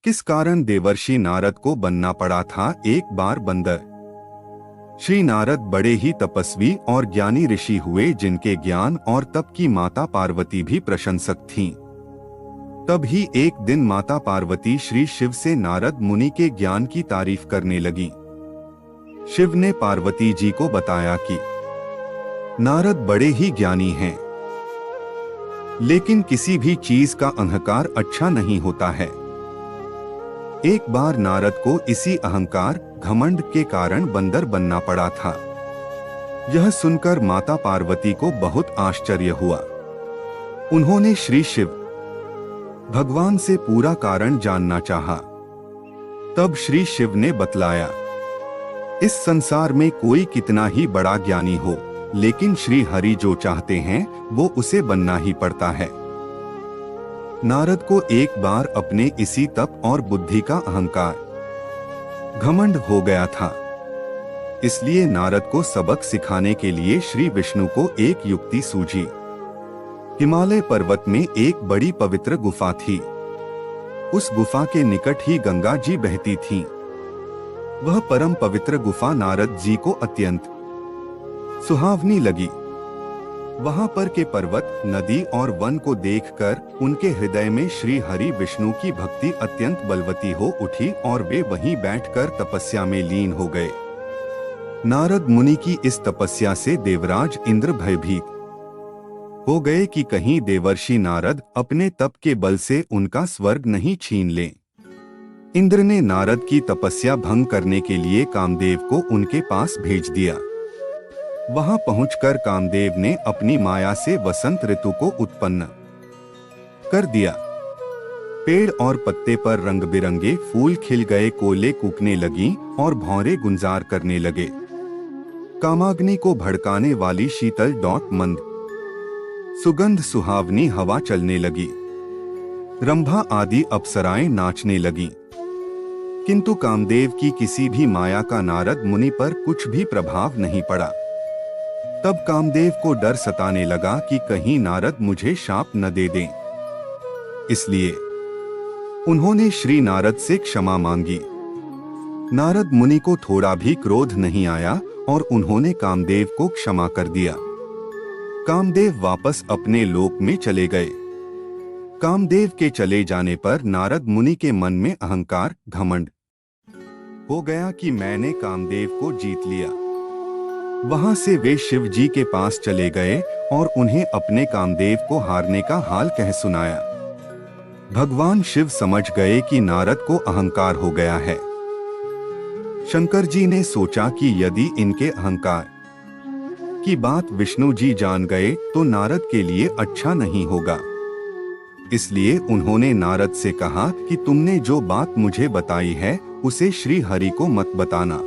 किस कारण देवर्षि नारद को बनना पड़ा था एक बार बंदर। श्री नारद बड़े ही तपस्वी और ज्ञानी ऋषि हुए, जिनके ज्ञान और तप की माता पार्वती भी प्रशंसक थीं। तब ही एक दिन माता पार्वती श्री शिव से नारद मुनि के ज्ञान की तारीफ करने लगी। शिव ने पार्वती जी को बताया कि नारद बड़े ही ज्ञानी हैं, लेकिन किसी भी चीज का अहंकार अच्छा नहीं होता है। एक बार नारद को इसी अहंकार घमंड के कारण बंदर बनना पड़ा था। यह सुनकर माता पार्वती को बहुत आश्चर्य हुआ। उन्होंने श्री शिव भगवान से पूरा कारण जानना चाहा। तब श्री शिव ने बतलाया, इस संसार में कोई कितना ही बड़ा ज्ञानी हो, लेकिन श्री हरि जो चाहते हैं वो उसे बनना ही पड़ता है। नारद को एक बार अपने इसी तप और बुद्धि का अहंकार घमंड हो गया था। इसलिए नारद को सबक सिखाने के लिए श्री विष्णु को एक युक्ति सूझी। हिमालय पर्वत में एक बड़ी पवित्र गुफा थी। उस गुफा के निकट ही गंगा जी बहती थीं। वह परम पवित्र गुफा नारद जी को अत्यंत सुहावनी लगी। वहां पर के पर्वत, नदी और वन को देखकर उनके हृदय में श्री हरि विष्णु की भक्ति अत्यंत बलवती हो उठी और वे वहीं बैठकर तपस्या में लीन हो गए। नारद मुनि की इस तपस्या से देवराज इंद्र भयभीत हो गए कि कहीं देवर्षि नारद अपने तप के बल से उनका स्वर्ग नहीं छीन लें। इंद्र ने नारद की तपस्या भंग करने के लिए कामदेव को उनके पास भेज दिया। वहां पहुंचकर कामदेव ने अपनी माया से वसंत ऋतु को उत्पन्न कर दिया। पेड़ और पत्ते पर रंग बिरंगे फूल खिल गए, कोयले कूकने लगी और भौरे गुंजार करने लगे। कामाग्नि को भड़काने वाली शीतल डॉट मंद सुगंध सुहावनी हवा चलने लगी। रंभा आदि अप्सराएं नाचने लगी। किंतु कामदेव की किसी भी माया का नारद मुनि पर कुछ भी प्रभाव नहीं पड़ा। तब कामदेव को डर सताने लगा कि कहीं नारद मुझे शाप न दे दें। इसलिए उन्होंने श्री नारद से क्षमा मांगी। नारद मुनि को थोड़ा भी क्रोध नहीं आया और उन्होंने कामदेव को क्षमा कर दिया। कामदेव वापस अपने लोक में चले गए। कामदेव के चले जाने पर नारद मुनि के मन में अहंकार घमंड हो गया कि मैंने कामदेव को जीत लिया। वहां से वे शिव जी के पास चले गए और उन्हें अपने कामदेव को हारने का हाल कह सुनाया। भगवान शिव समझ गए कि नारद को अहंकार हो गया है। शंकर जी ने सोचा कि यदि इनके अहंकार की बात विष्णु जी जान गए तो नारद के लिए अच्छा नहीं होगा। इसलिए उन्होंने नारद से कहा कि तुमने जो बात मुझे बताई है उसे श्री हरि को मत बताना।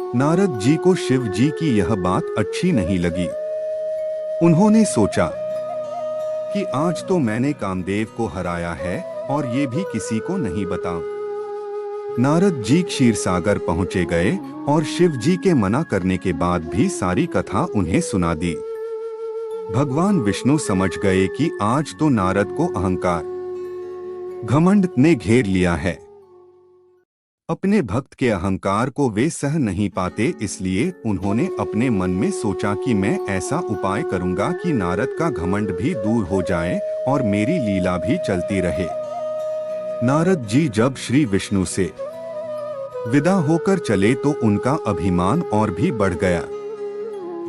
नारद जी को शिव जी की यह बात अच्छी नहीं लगी। उन्होंने सोचा कि आज तो मैंने कामदेव को हराया है और ये भी किसी को नहीं बताऊं। नारद जी क्षीर सागर पहुंचे गए और शिव जी के मना करने के बाद भी सारी कथा उन्हें सुना दी। भगवान विष्णु समझ गए कि आज तो नारद को अहंकार घमंड ने घेर लिया है। अपने भक्त के अहंकार को वे सह नहीं पाते, इसलिए उन्होंने अपने मन में सोचा कि मैं ऐसा उपाय करूंगा कि नारद का घमंड भी दूर हो जाए और मेरी लीला भी चलती रहे। नारद जी जब श्री विष्णु से विदा होकर चले तो उनका अभिमान और भी बढ़ गया।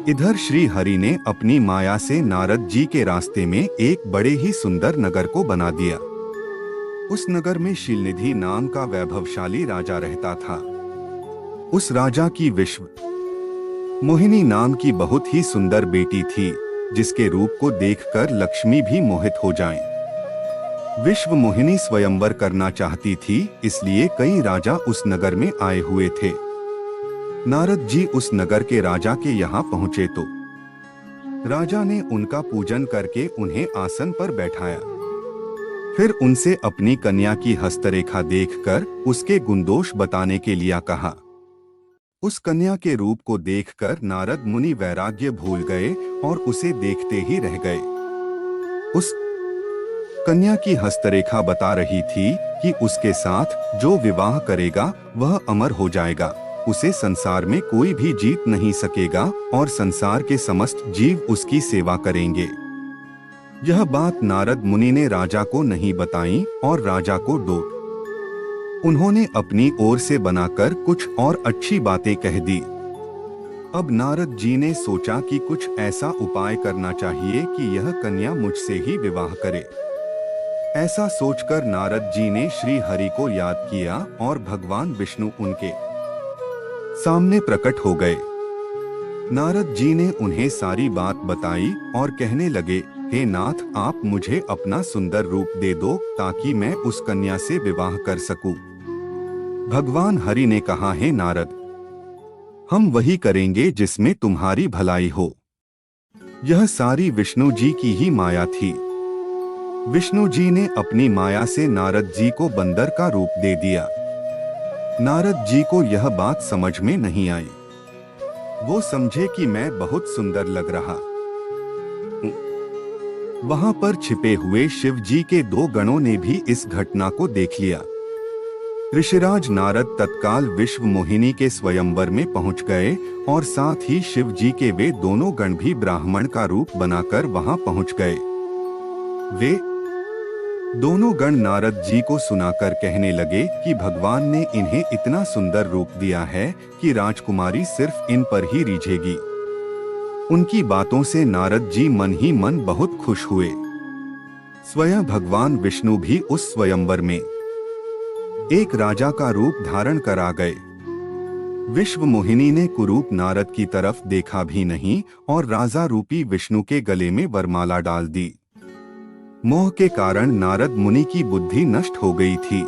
इधर श्री हरि ने अपनी माया से नारद जी के रास्ते में एक बड़े ही सुंदर नगर को बना दिया। उस नगर में शीलनिधि नाम का वैभवशाली राजा रहता था। उस राजा की विश्व मोहिनी नाम की बहुत ही सुंदर बेटी थी, जिसके रूप को देखकर लक्ष्मी भी मोहित हो जाएं। विश्व मोहिनी स्वयंवर करना चाहती थी, इसलिए कई राजा उस नगर में आए हुए थे। नारद जी उस नगर के राजा के यहाँ पहुँचे तो राजा ने उनका पूजन करके उन्हें आसन पर बैठाया। फिर उनसे अपनी कन्या की हस्तरेखा देखकर उसके गुणदोष बताने के लिए कहा। उस कन्या के रूप को देखकर नारद मुनि वैराग्य भूल गए और उसे देखते ही रह गए। उस कन्या की हस्तरेखा बता रही थी कि उसके साथ जो विवाह करेगा वह अमर हो जाएगा, उसे संसार में कोई भी जीत नहीं सकेगा और संसार के समस्त जीव उसकी सेवा करेंगे। यह बात नारद मुनि ने राजा को नहीं बताई और राजा को डोट उन्होंने अपनी ओर से बनाकर कुछ और अच्छी बातें कह दी। अब नारद जी ने सोचा कि कुछ ऐसा उपाय करना चाहिए कि यह कन्या मुझसे ही विवाह करे। ऐसा सोचकर नारद जी ने श्री हरि को याद किया और भगवान विष्णु उनके सामने प्रकट हो गए। नारद जी ने उन्हें सारी बात बताई और कहने लगे, हे नाथ, आप मुझे अपना सुंदर रूप दे दो ताकि मैं उस कन्या से विवाह कर सकूं। भगवान हरि ने कहा, हे नारद, हम वही करेंगे जिसमें तुम्हारी भलाई हो। यह सारी विष्णु जी की ही माया थी। विष्णु जी ने अपनी माया से नारद जी को बंदर का रूप दे दिया। नारद जी को यह बात समझ में नहीं आई। वो समझे कि मैं बहुत सुंदर लग रहा हूं। वहां पर छिपे हुए शिव जी के 2 गणों ने भी इस घटना को देख लिया। ऋषिराज नारद तत्काल विश्व मोहिनी के स्वयंवर में पहुंच गए और साथ ही शिव जी के वे दोनों गण भी ब्राह्मण का रूप बनाकर वहां पहुंच गए। वे दोनों गण नारद जी को सुनाकर कहने लगे कि भगवान ने इन्हें इतना सुंदर रूप दिया है कि राजकुमारी सिर्फ इन पर ही रिझेगी। उनकी बातों से नारद जी मन ही मन बहुत खुश हुए। स्वयं भगवान विष्णु भी उस स्वयंवर में एक राजा का रूप धारण कर आ गए। विश्व मोहिनी ने कुरूप नारद की तरफ देखा भी नहीं और राजा रूपी विष्णु के गले में वरमाला डाल दी। मोह के कारण नारद मुनि की बुद्धि नष्ट हो गई थी।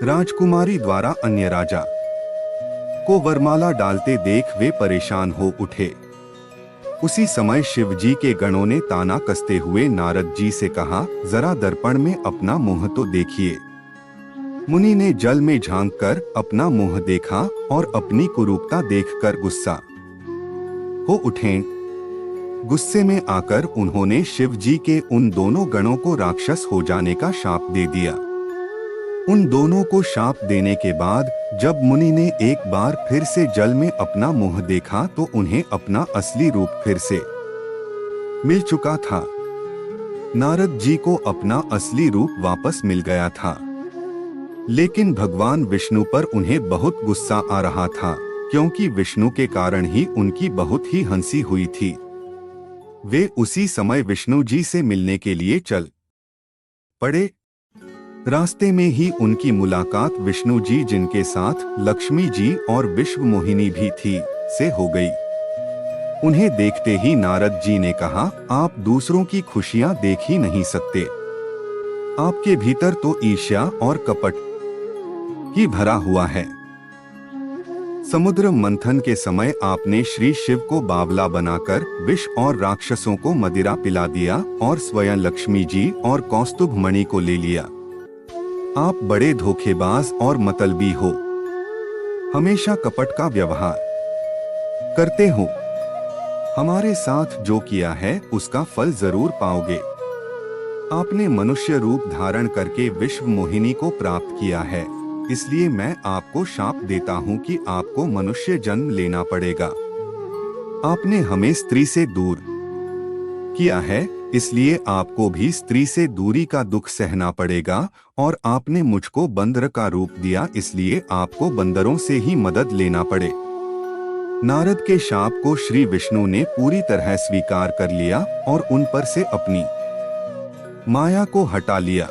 राजकुमारी द्वारा अन्य राजा को वरमाला डालते देख वे परेशान हो उठे। उसी समय शिव जी के गणों ने ताना कसते हुए नारद जी से कहा, जरा दर्पण में अपना मुंह तो देखिए। मुनि ने जल में झांककर अपना मुंह देखा और अपनी कुरूपता देखकर गुस्सा हो उठे। गुस्से में आकर उन्होंने शिव जी के उन दोनों गणों को राक्षस हो जाने का शाप दे दिया। उन दोनों को शाप देने के बाद जब मुनि ने एक बार फिर से जल में अपना मुंह देखा तो उन्हें अपना असली रूप फिर से मिल चुका था। नारद जी को अपना असली रूप वापस मिल गया था, लेकिन भगवान विष्णु पर उन्हें बहुत गुस्सा आ रहा था, क्योंकि विष्णु के कारण ही उनकी बहुत ही हंसी हुई थी। वे उसी समय विष्णु जी से मिलने के लिए चल पड़े। रास्ते में ही उनकी मुलाकात विष्णु जी, जिनके साथ लक्ष्मी जी और विश्व मोहिनी भी थी, से हो गई। उन्हें देखते ही नारद जी ने कहा, आप दूसरों की खुशियां देख ही नहीं सकते। आपके भीतर तो ईर्ष्या और कपट ही भरा हुआ है। समुद्र मंथन के समय आपने श्री शिव को बावला बनाकर विष और राक्षसों को मदिरा पिला दिया और स्वयं लक्ष्मी जी और कौस्तुभ मणि को ले लिया। आप बड़े धोखेबाज और मतलबी हो, हमेशा कपट का व्यवहार करते हो। हमारे साथ जो किया है उसका फल जरूर पाओगे। आपने मनुष्य रूप धारण करके विश्व मोहिनी को प्राप्त किया है, इसलिए मैं आपको शाप देता हूं कि आपको मनुष्य जन्म लेना पड़ेगा। आपने हमें स्त्री से दूर किया है, इसलिए आपको भी स्त्री से दूरी का दुख सहना पड़ेगा। और आपने मुझको बंदर का रूप दिया, इसलिए आपको बंदरों से ही मदद लेना पड़े। नारद के शाप को श्री विष्णु ने पूरी तरह स्वीकार कर लिया और उन पर से अपनी माया को हटा लिया।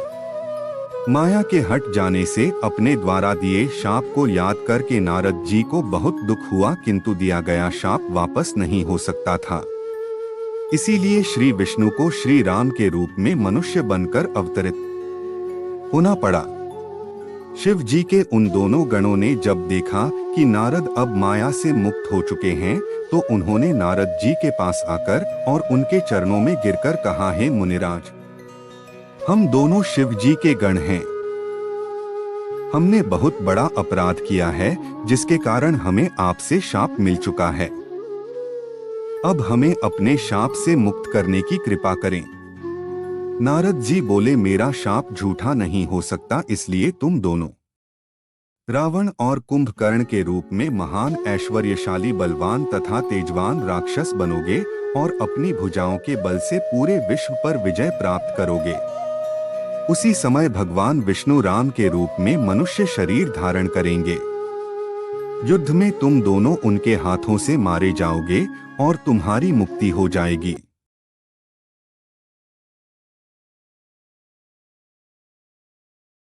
माया के हट जाने से अपने द्वारा दिए शाप को याद करके नारद जी को बहुत दुख हुआ, किंतु दिया गया शाप वापस नहीं हो सकता था। इसीलिए श्री विष्णु को श्री राम के रूप में मनुष्य बनकर अवतरित होना पड़ा। शिव जी के उन दोनों गणों ने जब देखा कि नारद अब माया से मुक्त हो चुके हैं, तो उन्होंने नारद जी के पास आकर और उनके चरणों में गिरकर कहा, हे मुनिराज, हम दोनों शिव जी के गण हैं। हमने बहुत बड़ा अपराध किया है, जिसके कारण हमें आपसे शाप मिल चुका है। अब हमें अपने शाप से मुक्त करने की कृपा करें। नारद जी बोले, मेरा शाप झूठा नहीं हो सकता, इसलिए तुम दोनों रावण और कुंभकर्ण के रूप में महान ऐश्वर्यशाली बलवान तथा तेजवान राक्षस बनोगे और अपनी भुजाओं के बल से पूरे विश्व पर विजय प्राप्त करोगे। उसी समय भगवान विष्णु राम के रूप में मनुष्य शरीर धारण करेंगे। युद्ध में तुम दोनों उनके हाथों से मारे जाओगे और तुम्हारी मुक्ति हो जाएगी।